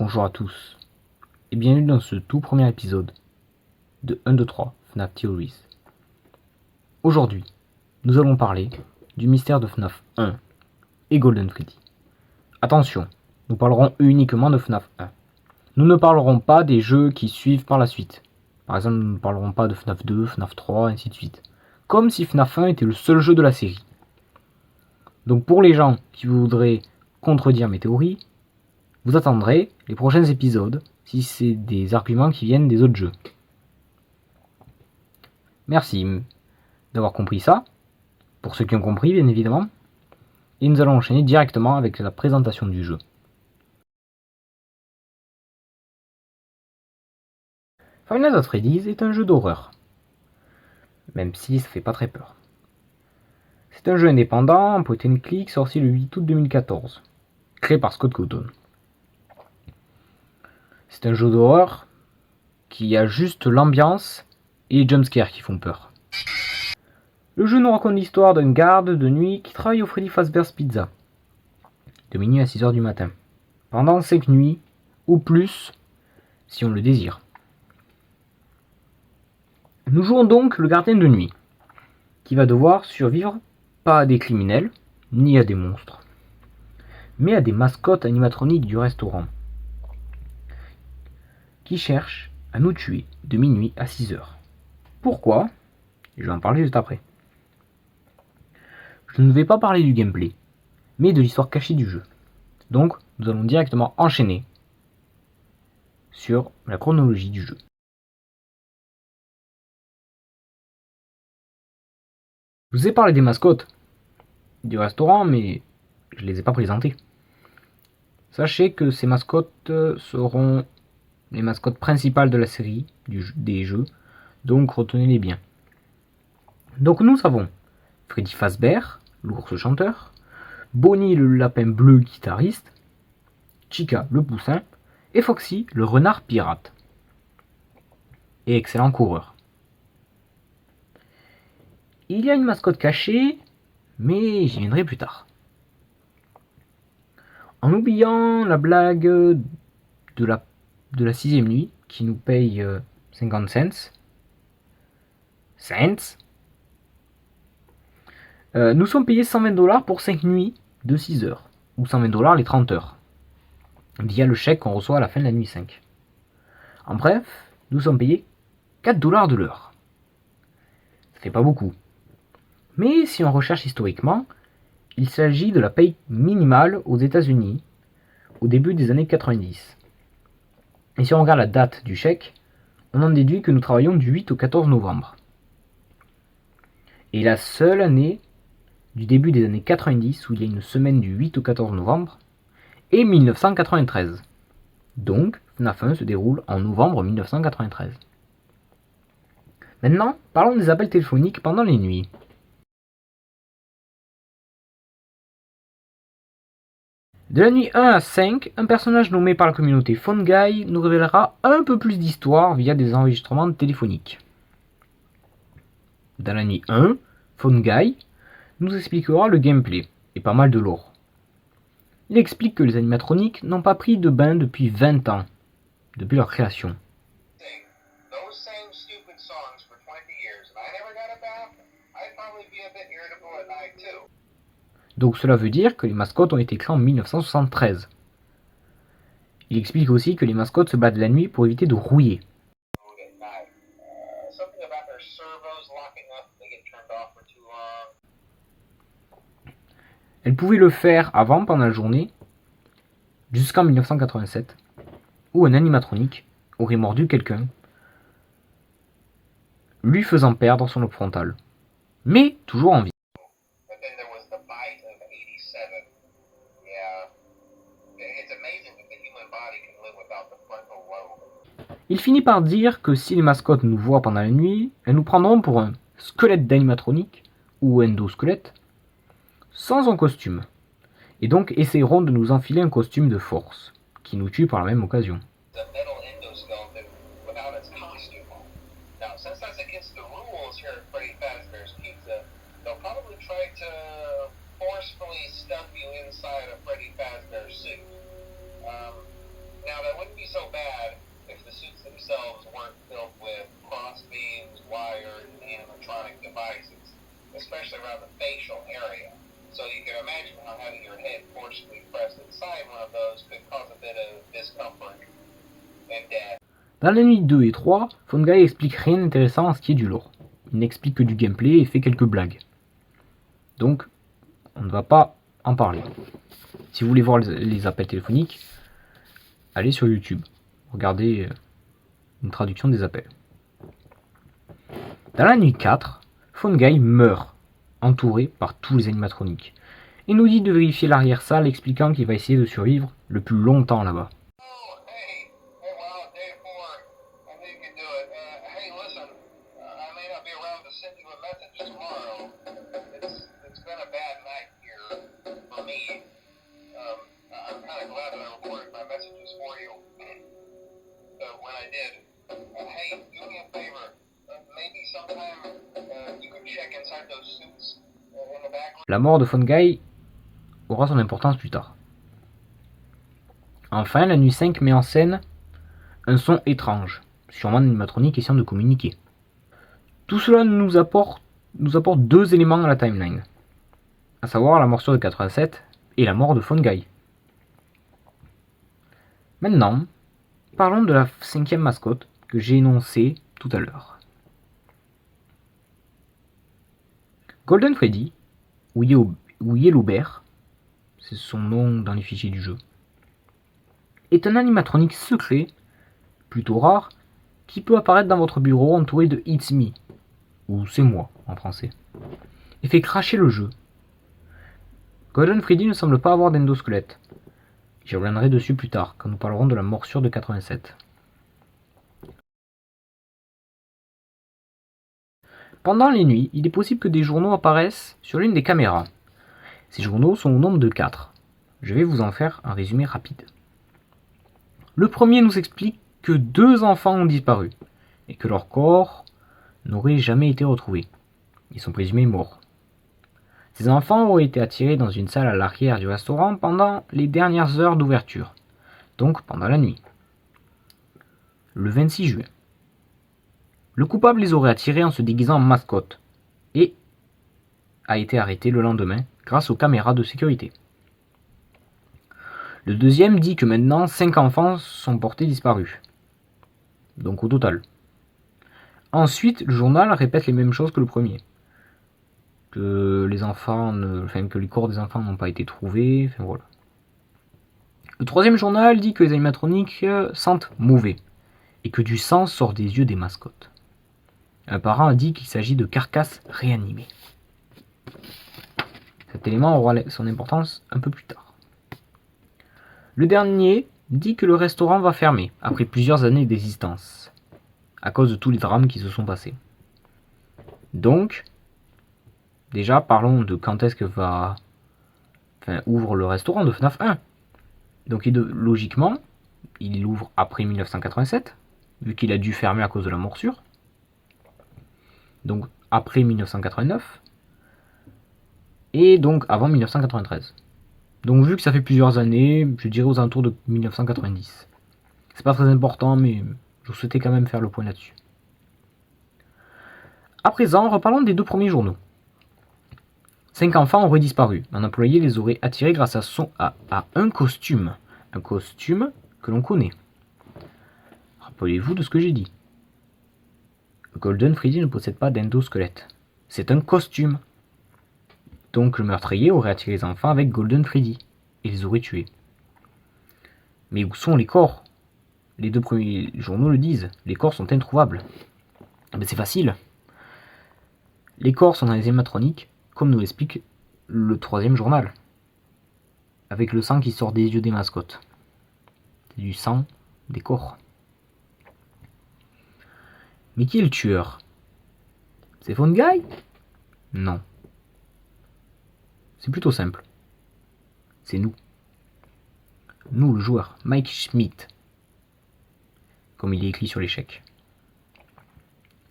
Bonjour à tous et bienvenue dans ce tout premier épisode de 1, 2, 3 FNAF Theories. Aujourd'hui, nous allons parler du mystère de FNAF 1 et Golden Freddy. Attention, nous parlerons uniquement de FNAF 1. Nous ne parlerons pas des jeux qui suivent par la suite. Par exemple, nous ne parlerons pas de FNAF 2, FNAF 3, ainsi de suite. Comme si FNAF 1 était le seul jeu de la série. Donc pour les gens qui voudraient contredire mes théories, vous attendrez les prochains épisodes si c'est des arguments qui viennent des autres jeux. Merci d'avoir compris ça, pour ceux qui ont compris bien évidemment, et nous allons enchaîner directement avec la présentation du jeu. Five Nights at Freddy's est un jeu d'horreur, même si ça fait pas très peur. C'est un jeu indépendant, point and click, sorti le 8 août 2014, créé par Scott Cawthon. C'est un jeu d'horreur qui a juste l'ambiance et les jumpscares qui font peur. Le jeu nous raconte l'histoire d'un garde de nuit qui travaille au Freddy Fazbear's Pizza, de minuit à 6h du matin, pendant 5 nuits, ou plus, si on le désire. Nous jouons donc le gardien de nuit, qui va devoir survivre pas à des criminels, ni à des monstres, mais à des mascottes animatroniques du restaurant, qui cherchent à nous tuer de minuit à 6h. Pourquoi ? Je vais en parler juste après. Je ne vais pas parler du gameplay, mais de l'histoire cachée du jeu. Donc, nous allons directement enchaîner sur la chronologie du jeu. Je vous ai parlé des mascottes du restaurant, mais je ne les ai pas présentées. Sachez que ces mascottes seront les mascottes principales de la série des jeux, donc retenez-les bien. Donc nous avons Freddy Fazbear, l'ours chanteur, Bonnie le lapin bleu guitariste, Chica le poussin, et Foxy le renard pirate. Et excellent coureur. Il y a une mascotte cachée, mais j'y viendrai plus tard. En oubliant la blague de la 6ème nuit, qui nous paye 50 cents, nous sommes payés 120$ pour 5 nuits de 6 heures, ou 120$ les 30 heures, via le chèque qu'on reçoit à la fin de la nuit 5. En bref, nous sommes payés 4$ de l'heure. Ça fait pas beaucoup. Mais si on recherche historiquement, il s'agit de la paye minimale aux États-Unis au début des années 90. Et si on regarde la date du chèque, on en déduit que nous travaillons du 8 au 14 novembre. Et la seule année du début des années 90 où il y a une semaine du 8 au 14 novembre est 1993. Donc, FNAF 1 se déroule en novembre 1993. Maintenant, parlons des appels téléphoniques pendant les nuits. De la nuit 1 à 5, un personnage nommé par la communauté Phone Guy nous révélera un peu plus d'histoire via des enregistrements téléphoniques. Dans la nuit 1, Phone Guy nous expliquera le gameplay et pas mal de lore. Il explique que les animatroniques n'ont pas pris de bain depuis 20 ans, depuis leur création. Donc cela veut dire que les mascottes ont été créées en 1973. Il explique aussi que les mascottes se battent la nuit pour éviter de rouiller. Elles pouvaient le faire avant, pendant la journée, jusqu'en 1987, où un animatronique aurait mordu quelqu'un, lui faisant perdre son lobe frontal, mais toujours en vie. Il finit par dire que si les mascottes nous voient pendant la nuit, elles nous prendront pour un squelette d'animatronique, ou endosquelette, sans un costume, et donc essaieront de nous enfiler un costume de force, qui nous tue par la même occasion. Now that so bad if the suits themselves weren't filled with crossbeams, wires, and animatronic devices, especially around the facial area. So you can imagine how having your head forcibly pressed inside one of those could cause a bit of discomfort and death. Dans la nuit 2 et 3, Fungai explique rien d'intéressant à ce qui est du lore. Il n'explique que du gameplay et fait quelques blagues. Donc, on ne va pas en parler. Si vous voulez voir les appels téléphoniques, allez sur YouTube. Regardez une traduction des appels. Dans la nuit 4, Fungai meurt, entouré par tous les animatroniques, et nous dit de vérifier l'arrière-salle, expliquant qu'il va essayer de survivre le plus longtemps là-bas. La mort de Fungai aura son importance plus tard. Enfin, la nuit 5 met en scène un son étrange, sûrement d'animatronique essayant de communiquer. Tout cela nous apporte deux éléments à la timeline, à savoir la morsure de 87 et la mort de Fungai. Maintenant, parlons de la 5e mascotte que j'ai énoncée tout à l'heure. Golden Freddy, ou Yellow Bear, c'est son nom dans les fichiers du jeu, est un animatronique secret, plutôt rare, qui peut apparaître dans votre bureau entouré de It's Me, ou C'est moi en français, et fait cracher le jeu. Golden Freddy ne semble pas avoir d'endosquelette. J'y reviendrai dessus plus tard, quand nous parlerons de la morsure de 87. Pendant les nuits, il est possible que des journaux apparaissent sur l'une des caméras. Ces journaux sont au nombre de 4. Je vais vous en faire un résumé rapide. Le premier nous explique que 2 enfants ont disparu, et que leur corps n'aurait jamais été retrouvé. Ils sont présumés morts. Ces enfants auraient été attirés dans une salle à l'arrière du restaurant pendant les dernières heures d'ouverture, donc pendant la nuit. Le 26 juin. Le coupable les aurait attirés en se déguisant en mascotte et a été arrêté le lendemain grâce aux caméras de sécurité. Le deuxième dit que maintenant 5 enfants sont portés disparus, donc au total. Ensuite, le journal répète les mêmes choses que le premier. Que les corps des enfants n'ont pas été trouvés, voilà. Le troisième journal dit que les animatroniques sentent mauvais et que du sang sort des yeux des mascottes. Un parent a dit qu'il s'agit de carcasses réanimées. Cet élément aura son importance un peu plus tard. Le dernier dit que le restaurant va fermer après plusieurs années d'existence, à cause de tous les drames qui se sont passés. Donc, déjà parlons de quand est-ce que ouvre le restaurant de FNAF 1. Donc logiquement, il ouvre après 1987, vu qu'il a dû fermer à cause de la morsure. Donc après 1989, et donc avant 1993. Donc vu que ça fait plusieurs années, je dirais aux alentours de 1990. C'est pas très important, mais je souhaitais quand même faire le point là-dessus. À présent, reparlons des 2 premiers journaux. 5 enfants auraient disparu. Un employé les aurait attirés grâce à un costume. Un costume que l'on connaît. Rappelez-vous de ce que j'ai dit. Golden Freddy ne possède pas d'endosquelette. C'est un costume. Donc le meurtrier aurait attiré les enfants avec Golden Freddy et les aurait tués. Mais où sont les corps? Les 2 premiers journaux le disent. Les corps sont introuvables. Mais c'est facile. Les corps sont dans les animatroniques, comme nous l'explique le 3e journal. Avec le sang qui sort des yeux des mascottes. C'est du sang des corps. Mais qui est le tueur? C'est Fungai? Non. C'est plutôt simple. C'est nous. Nous, le joueur, Mike Schmidt. Comme il est écrit sur l'échec.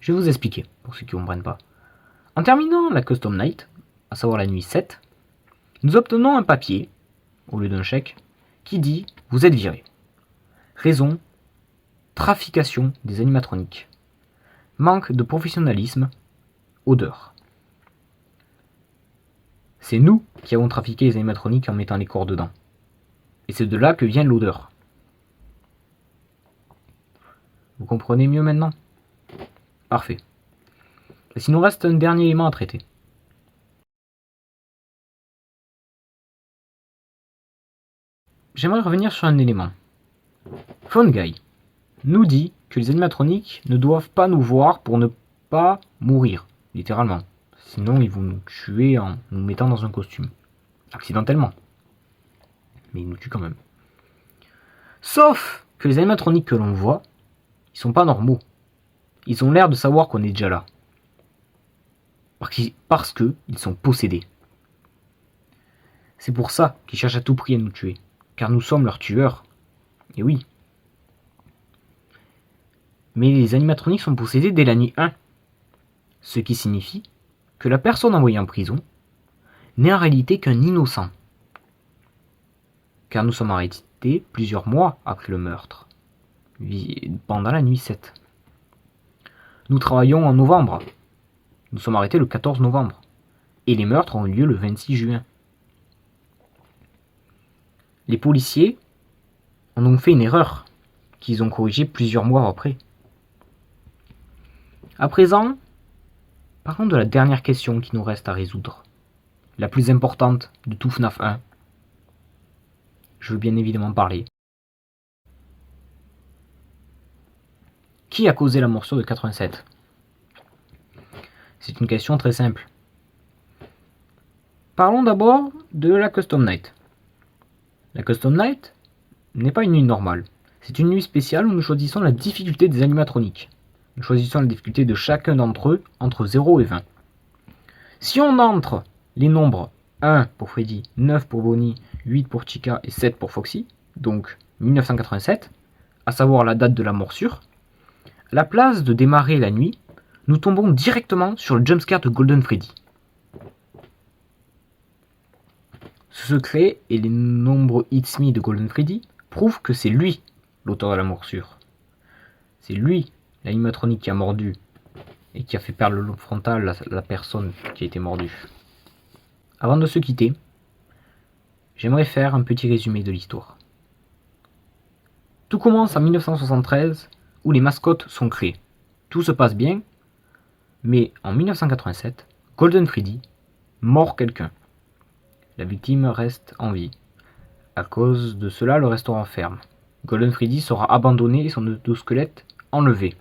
Je vais vous expliquer, pour ceux qui ne comprennent pas. En terminant la Custom Night, à savoir la nuit 7, nous obtenons un papier, au lieu d'un chèque, qui dit « Vous êtes viré ». Raison, trafication des animatroniques. Manque de professionnalisme. Odeur. C'est nous qui avons trafiqué les animatroniques en mettant les corps dedans. Et c'est de là que vient l'odeur. Vous comprenez mieux maintenant? Parfait. S'il nous reste un dernier élément à traiter. J'aimerais revenir sur un élément. Phone Guy nous dit que les animatroniques ne doivent pas nous voir pour ne pas mourir, littéralement. Sinon, ils vont nous tuer en nous mettant dans un costume. Accidentellement. Mais ils nous tuent quand même. Sauf que les animatroniques que l'on voit, ils sont pas normaux. Ils ont l'air de savoir qu'on est déjà là. Parce que ils sont possédés. C'est pour ça qu'ils cherchent à tout prix à nous tuer. Car nous sommes leurs tueurs. Et oui. Mais les animatroniques sont possédés dès la nuit 1. Ce qui signifie que la personne envoyée en prison n'est en réalité qu'un innocent. Car nous sommes arrêtés plusieurs mois après le meurtre. Pendant la nuit 7. Nous travaillons en novembre. Nous sommes arrêtés le 14 novembre. Et les meurtres ont eu lieu le 26 juin. Les policiers ont donc fait une erreur qu'ils ont corrigée plusieurs mois après. À présent, parlons de la dernière question qui nous reste à résoudre. La plus importante de tout FNAF 1. Je veux bien évidemment parler. Qui a causé la morsure de 87? C'est une question très simple. Parlons d'abord de la Custom Night. La Custom Night n'est pas une nuit normale. C'est une nuit spéciale où nous choisissons la difficulté des animatroniques. Nous choisissons la difficulté de chacun d'entre eux entre 0 et 20. Si on entre les nombres 1 pour Freddy, 9 pour Bonnie, 8 pour Chica et 7 pour Foxy, donc 1987, à savoir la date de la morsure, à la place de démarrer la nuit, nous tombons directement sur le jumpscare de Golden Freddy. Ce secret et les nombreux It's Me de Golden Freddy prouvent que c'est lui l'auteur de la morsure. C'est lui l'animatronique qui a mordu et qui a fait perdre le lobe frontal à la personne qui a été mordue. Avant de se quitter, j'aimerais faire un petit résumé de l'histoire. Tout commence en 1973 où les mascottes sont créées. Tout se passe bien, mais en 1987, Golden Freddy mord quelqu'un. La victime reste en vie. À cause de cela, le restaurant ferme. Golden Freddy sera abandonné et son endosquelette enlevé.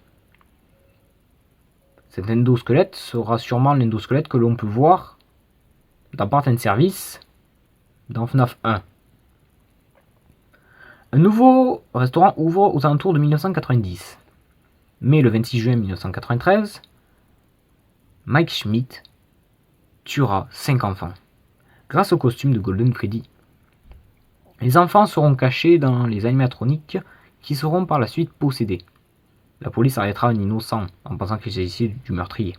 Cet endosquelette sera sûrement l'endosquelette que l'on peut voir dans Part & Service dans FNAF 1. Un nouveau restaurant ouvre aux alentours de 1990. Mais le 26 juin 1993, Mike Schmidt tuera 5 enfants grâce au costume de Golden Freddy. Les enfants seront cachés dans les animatroniques qui seront par la suite possédés. La police arrêtera un innocent en pensant qu'il s'agissait du meurtrier.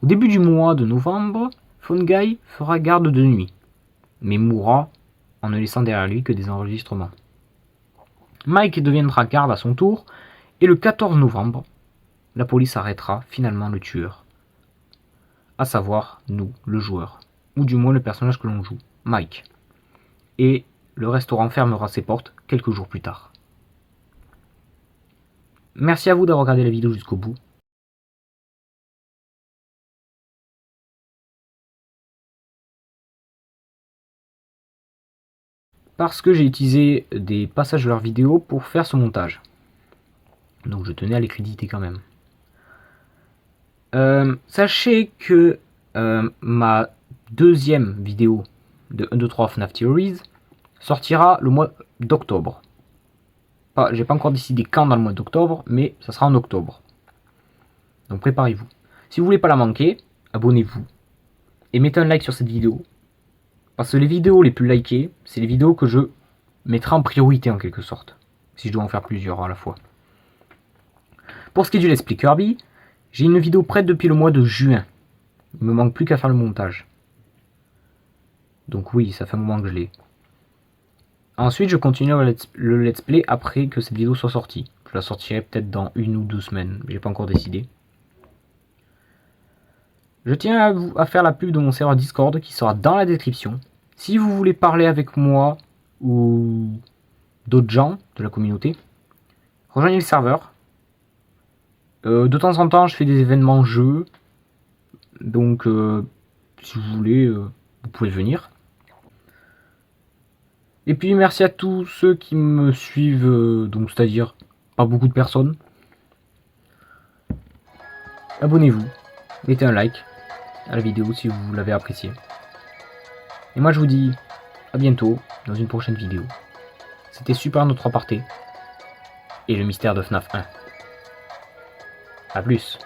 Au début du mois de novembre, Phone Guy fera garde de nuit, mais mourra en ne laissant derrière lui que des enregistrements. Mike deviendra garde à son tour, et le 14 novembre, la police arrêtera finalement le tueur, à savoir nous, le joueur, ou du moins le personnage que l'on joue, Mike. Et le restaurant fermera ses portes quelques jours plus tard. Merci à vous d'avoir regardé la vidéo jusqu'au bout. Parce que j'ai utilisé des passages de leur vidéo pour faire ce montage. Donc je tenais à les créditer quand même. Sachez que ma deuxième vidéo de 1, 2, 3 FNAF Theories sortira le mois d'octobre. J'ai pas encore décidé quand dans le mois d'octobre, mais ça sera en octobre. Donc préparez-vous. Si vous voulez pas la manquer, abonnez-vous. Et mettez un like sur cette vidéo. Parce que les vidéos les plus likées, c'est les vidéos que je mettrai en priorité en quelque sorte. Si je dois en faire plusieurs à la fois. Pour ce qui est du Let's Play Kirby, j'ai une vidéo prête depuis le mois de juin. Il me manque plus qu'à faire le montage. Donc oui, ça fait un moment que je l'ai. Ensuite, je continue le let's play après que cette vidéo soit sortie. Je la sortirai peut-être dans 1 ou 2 semaines. J'ai pas encore décidé. Je tiens à faire la pub de mon serveur Discord qui sera dans la description. Si vous voulez parler avec moi ou d'autres gens de la communauté, rejoignez le serveur. De temps en temps, je fais des événements jeux. Donc, si vous voulez, vous pouvez venir. Et puis, merci à tous ceux qui me suivent, donc c'est-à-dire pas beaucoup de personnes. Abonnez-vous, mettez un like à la vidéo si vous l'avez apprécié. Et moi, je vous dis à bientôt dans une prochaine vidéo. C'était Super No 3 Parté et le mystère de FNAF 1. A plus.